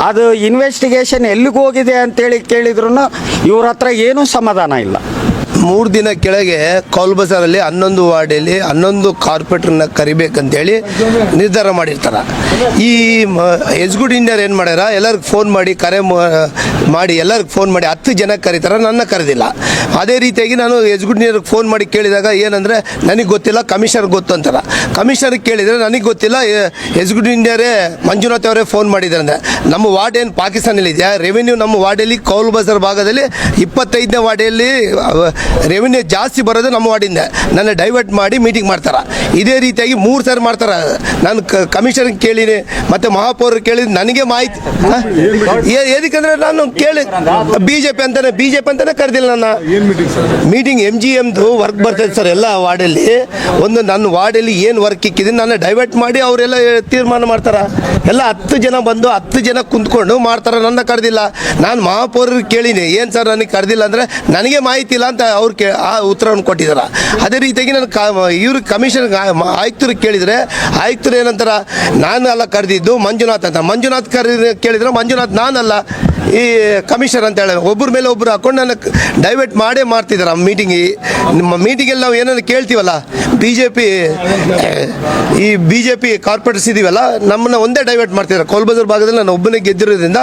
ಅದು ಇನ್ವೆಸ್ಟಿಗೇಷನ್ ಎಲ್ಲಿಗೆ ಹೋಗಿದೆ ಅಂತೇಳಿ ಕೇಳಿದ್ರು ಇವ್ರ ಹತ್ರ ಏನೂ ಸಮಾಧಾನ ಇಲ್ಲ. 3 ದಿನ ಕೆಳಗೆ ಕೌಲ್ ಬಜಾರಲ್ಲಿ 11 ವಾರ್ಡಲ್ಲಿ 11 ಕಾರ್ಪೊರೇಟರ್ನ ಕರಿಬೇಕಂತೇಳಿ ನಿರ್ಧಾರ ಮಾಡಿರ್ತಾರೆ. ಈ ಎಕ್ಸಿಕ್ಯೂಟಿವ್ ಇಂಜಿನಿಯರ್ ಏನು ಮಾಡ್ಯಾರ, ಎಲ್ಲರಿಗೂ ಫೋನ್ ಮಾಡಿ ಮಾಡಿ ಎಲ್ಲರಿಗೂ ಫೋನ್ ಮಾಡಿ 10 ಜನ ಕರೀತಾರೆ, ನನ್ನ ಕರೆದಿಲ್ಲ. ಅದೇ ರೀತಿಯಾಗಿ ನಾನು ಎಕ್ಸಿಕ್ಯೂಟಿವ್ ಇಂಜಿನಿಯರ್ಗೆ ಫೋನ್ ಮಾಡಿ ಕೇಳಿದಾಗ ಏನಂದರೆ ನನಗೆ ಗೊತ್ತಿಲ್ಲ, ಕಮಿಷನರ್ ಗೊತ್ತು ಅಂತಾರೆ. ಕಮಿಷನರ್ಗೆ ಕೇಳಿದರೆ ನನಗೆ ಗೊತ್ತಿಲ್ಲ, ಎಕ್ಸಿಕ್ಯೂಟಿವ್ ಇಂಜಿನಿಯರೇ ಮಂಜುನಾಥ್ ಅವರೇ ಫೋನ್ ಮಾಡಿದ್ದಾರೆ ಅಂದರೆ. ನಮ್ಮ ವಾರ್ಡ್ ಏನು ಪಾಕಿಸ್ತಾನಲ್ಲಿದೆಯಾ? ರೆವಿನ್ಯೂ ನಮ್ಮ ವಾರ್ಡಲ್ಲಿ ಕೌಲ್ ಬಜಾರ್ ಭಾಗದಲ್ಲಿ 25ನೇ ವಾರ್ಡಲ್ಲಿ ರೆವಿನ್ಯೂ ಜಾಸ್ತಿ ಬರೋದು ನಮ್ಮ ವಾರ್ಡಿಂದ. ನನ್ನ ಡೈವರ್ಟ್ ಮಾಡಿ ಮೀಟಿಂಗ್ ಮಾಡ್ತಾರೆ. ಇದೇ ರೀತಿಯಾಗಿ 3 ಸಾರಿ ಮಾಡ್ತಾರೆ. ನಾನು ಕಮಿಷನರ್ಗೆ ಕೇಳಿನಿ ಮತ್ತು ಮಹಾಪೌರರು ಕೇಳಿದ ನನಗೆ ಮಾಹಿತಿ ಏನಕ್ಕಂದ್ರೆ ನಾನು ಕೇಳಿ ಬಿ ಜೆ ಪಿ ಅಂತಾನೆ ಕರೆದಿಲ್ಲ. ನನ್ನ ಮೀಟಿಂಗ್ MGMದು ವರ್ಕ್ ಬರ್ತದೆ ಸರ್ ಎಲ್ಲ ವಾರ್ಡಲ್ಲಿ. ನನ್ನ ವಾರ್ಡಲ್ಲಿ ಏನು ವರ್ಕ್ ಇಕ್ಕಿದ್ದೀನಿ ನನ್ನ ಡೈವರ್ಟ್ ಮಾಡಿ ಅವರೆಲ್ಲ ತೀರ್ಮಾನ ಮಾಡ್ತಾರೆ. ಎಲ್ಲ 10 ಜನ ಬಂದು 10 ಜನ ಕುಂತ್ಕೊಂಡು ಮಾಡ್ತಾರೆ, ನನ್ನ ಕರೆದಿಲ್ಲ. ನಾನು ಮಹಾಪೌರರಿಗೆ ಕೇಳಿನಿ, ಏನು ಸರ್ ನನಗೆ ಕರೆದಿಲ್ಲ ಅಂದರೆ ನನಗೆ ಮಾಹಿತಿ ಇಲ್ಲ ಅಂತ ಅವ್ರು ಆ ಉತ್ತರವನ್ನು ಕೊಟ್ಟಿದ್ದಾರೆ. ಅದೇ ರೀತಿಯಾಗಿ ನಾನು ಇವ್ರ ಕಮಿಷನ್ ಆಯುಕ್ತರಿಗೆ ಕೇಳಿದರೆ ಆಯುಕ್ತರು ಏನಂತಾರೆ, ನಾನು ಅಲ್ಲ ಕರೆದಿದ್ದು ಮಂಜುನಾಥ್ ಅಂತ. ಮಂಜುನಾಥ್ ಕೇಳಿದರೆ ಮಂಜುನಾಥ್ ನಾನಲ್ಲ, ಈ ಕಮಿಷನರ್ ಅಂತ ಹೇಳಿ ಒಬ್ಬರ ಮೇಲೆ ಒಬ್ಬರು ಹಾಕೊಂಡು ನನ್ನ ಡೈವರ್ಟ್ ಮಾಡೇ ಮಾಡ್ತಿದ್ದಾರೆ. ನಿಮ್ಮ ಮೀಟಿಂಗಲ್ಲಿ ನಾವು ಏನಾದ್ರು ಕೇಳ್ತೀವಲ್ಲ, ಬಿ ಜೆ ಪಿ ಕಾರ್ಪೊರೇಟರ್ಸ್ ಇದೀವಲ್ಲ, ನಮ್ಮನ್ನ ಒಂದೇ ಡೈವರ್ಟ್ ಮಾಡ್ತಿದ್ದಾರೆ. ಕೌಲ್ ಬಜಾರ್ ಭಾಗದಲ್ಲಿ ನಾನು ಒಬ್ಬನೇ ಗೆದ್ದಿರೋದ್ರಿಂದ